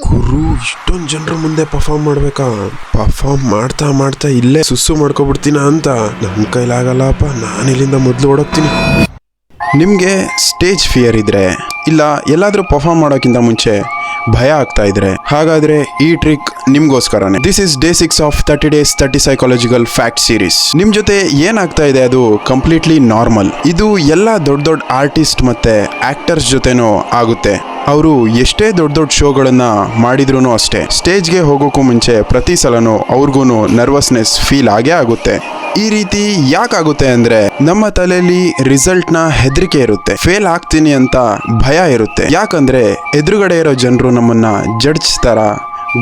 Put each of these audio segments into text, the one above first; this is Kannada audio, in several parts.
ಗುರು ಇಷ್ಟೊಂದು ಜನರ ಮುಂದೆ ಪರ್ಫಾರ್ಮ್ ಮಾಡ್ಬೇಕಾ? ಪರ್ಫಾರ್ಮ್ ಮಾಡ್ತಾ ಮಾಡ್ತಾ ಇಲ್ಲೇ ಸುಸ್ಸು ಮಾಡ್ಕೊಬಿಡ್ತೀನ ಅಂತ ನನ್ನ ಕೈಲಾಗಲ್ಲಪ್ಪ. ನಾನು ಇಲ್ಲಿಂದ ಮೊದಲು ಓಡೋಗ್ತೀನಿ. ನಿಮಗೆ ಸ್ಟೇಜ್ ಫಿಯರ್ ಇದ್ರೆ, ಇಲ್ಲ ಎಲ್ಲಾದರೂ ಪರ್ಫಾರ್ಮ್ ಮಾಡೋಕ್ಕಿಂತ ಮುಂಚೆ ಭಯ ಆಗ್ತಾ ಇದ್ರೆ, ಹಾಗಾದ್ರೆ ಈ ಟ್ರಿಕ್ ನಿಮ್ಗೋಸ್ಕರನೇ. This is day 6 of 30 days 30 psychological fact series. ನಿಮ್ ಜೊತೆ ಏನಾಗ್ತಾ ಇದೆ ಅದು ಕಂಪ್ಲೀಟ್ಲಿ ನಾರ್ಮಲ್. ಇದು ಎಲ್ಲ ದೊಡ್ಡ ದೊಡ್ಡ ಆರ್ಟಿಸ್ಟ್ ಮತ್ತೆ ಆಕ್ಟರ್ಸ್ ಜೊತೆನೂ ಆಗುತ್ತೆ. ಅವರು ಎಷ್ಟೇ ದೊಡ್ಡ ದೊಡ್ಡ ಶೋಗಳನ್ನ ಮಾಡಿದ್ರು ಅಷ್ಟೇ, ಸ್ಟೇಜ್ಗೆ ಹೋಗೋಕ್ಕೂ ಮುಂಚೆ ಪ್ರತಿ ಸಲನೂ ಅವ್ರಿಗೂ ನರ್ವಸ್ನೆಸ್ ಫೀಲ್ ಆಗೇ ಆಗುತ್ತೆ. ಈ ರೀತಿ ಯಾಕಾಗುತ್ತೆ ಅಂದ್ರೆ ನಮ್ಮ ತಲೆಯಲ್ಲಿ ರಿಸಲ್ಟ್ ನ ಹೆದರಿಕೆ ಇರುತ್ತೆ, ಫೇಲ್ ಆಗ್ತೀನಿ ಅಂತ ಭಯ ಇರುತ್ತೆ. ಯಾಕಂದ್ರೆ ಎದುರುಗಡೆ ಇರೋ ಜನರು ನಮ್ಮನ್ನ ಜಡ್ಜ್ ತರ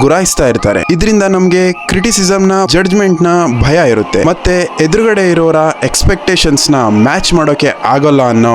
ಗುರಾಯಿಸ್ತಾ ಇರ್ತಾರೆ. ಇದರಿಂದ ನಮ್ಗೆ ಕ್ರಿಟಿಸಿಸಮ್ ನ, ಜಡ್ಜ್ಮೆಂಟ್ ನ ಭಯ ಇರುತ್ತೆ. ಮತ್ತೆ ಎದುರುಗಡೆ ಇರೋರ ಎಕ್ಸ್ಪೆಕ್ಟೇಷನ್ಸ್ ನ ಮ್ಯಾಚ್ ಮಾಡೋಕೆ ಆಗಲ್ಲ ಅನ್ನೋ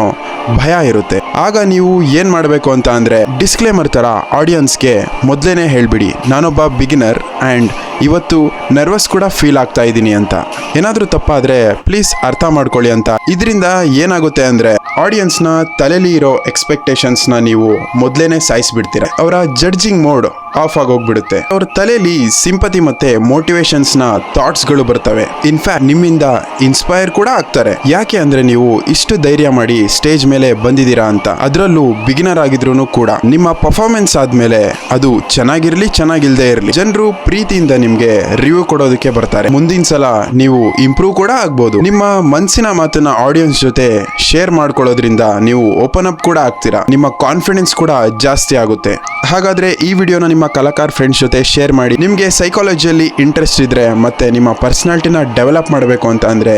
ಭಯ ಇರುತ್ತೆ. ಆಗ ನೀವು ಏನ್ ಮಾಡಬೇಕು ಅಂತ ಅಂದ್ರೆ, ಡಿಸ್ಕ್ಲೇಮರ್ ತರ ಆಡಿಯನ್ಸ್ಗೆ ಮೊದಲೇನೆ ಹೇಳ್ಬಿಡಿ, ನಾನೊಬ್ಬ ಬಿಗಿನರ್ ಅಂಡ್ ಇವತ್ತು ನರ್ವಸ್ ಕೂಡ ಫೀಲ್ ಆಗ್ತಾ ಇದ್ದೀನಿ ಅಂತ. ಏನಾದ್ರೂ ತಪ್ಪಾದ್ರೆ ಪ್ಲೀಸ್ ಅರ್ಥ ಮಾಡ್ಕೊಳ್ಳಿ ಅಂತ. ಇದರಿಂದ ಏನಾಗುತ್ತೆ ಅಂದ್ರೆ ಆಡಿಯನ್ಸ್ ನ ತಲೆಯಲ್ಲಿ ಇರೋ ಎಕ್ಸ್ಪೆಕ್ಟೇಷನ್ಸ್ ನ ನೀವು ಮೊದಲೇನೆ ಸಾಯಿಸ್ಬಿಡ್ತೀರಾ. ಅವರ ಜಡ್ಜಿಂಗ್ ಮೋಡ್ ಆಫ್ ಆಗೋಗ್ಬಿಡುತ್ತೆ. ಅವ್ರ ತಲೆಯಲ್ಲಿ ಸಿಂಪತಿ ಮತ್ತೆ ಮೋಟಿವೇಶನ್ಸ್ ನ ಥಾಟ್ಸ್ ಗಳು ಬರ್ತವೆ. ಇನ್ಫ್ಯಾಕ್ಟ್ ನಿಮ್ಮಿಂದ ಇನ್ಸ್ಪೈರ್ ಕೂಡ ಆಗ್ತಾರೆ. ಯಾಕೆ ಅಂದ್ರೆ ನೀವು ಇಷ್ಟು ಧೈರ್ಯ ಮಾಡಿ ಸ್ಟೇಜ್ ಮೇಲೆ ಬಂದಿದ್ದೀರಾ ಅಂತ. ಅದರಲ್ಲೂ ಬಿಗಿನರ್ ಆಗಿದ್ರು ಕೂಡ ನಿಮ್ಮ ಪರ್ಫಾರ್ಮೆನ್ಸ್ ಆದ್ಮೇಲೆ ಅದು ಚೆನ್ನಾಗಿರ್ಲಿ ಚೆನ್ನಾಗಿಲ್ದೇ ಇರ್ಲಿ, ಜನರು ಪ್ರೀತಿಯಿಂದ ನಿಮ್ಗೆ ರಿವ್ಯೂ ಕೊಡೋದಕ್ಕೆ ಬರ್ತಾರೆ. ಮುಂದಿನ ಸಲ ನೀವು ಇಂಪ್ರೂವ್ ಕೂಡ ಆಗ್ಬೋದು. ನಿಮ್ಮ ಮನಸ್ಸಿನ ಮಾತನ್ನ ಆಡಿಯನ್ಸ್ ಜೊತೆ ಶೇರ್ ಮಾಡ್ಕೊಳ್ಳೋದ್ರಿಂದ ನೀವು ಓಪನ್ ಅಪ್ ಕೂಡ ಆಗ್ತೀರಾ. ನಿಮ್ಮ ಕಾನ್ಫಿಡೆನ್ಸ್ ಕೂಡ ಜಾಸ್ತಿ ಆಗುತ್ತೆ. ಹಾಗಾದ್ರೆ ಈ ವಿಡಿಯೋನ ನಿಮ್ಮ ಕಲಾಕಾರ ಫ್ರೆಂಡ್ಸ್ ಜೊತೆ ಶೇರ್ ಮಾಡಿ. ನಿಮಗೆ ಸೈಕಾಲಜಿಯಲ್ಲಿ ಇಂಟ್ರೆಸ್ಟ್ ಇದ್ರೆ ಮತ್ತೆ ನಿಮ್ಮ ಪರ್ಸನಾಲಿಟಿನ ಡೆವಲಪ್ ಮಾಡಬೇಕು ಅಂತ ಅಂದ್ರೆ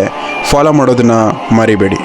ಫಾಲೋ ಮಾಡೋದನ್ನ ಮರಿಬೇಡಿ.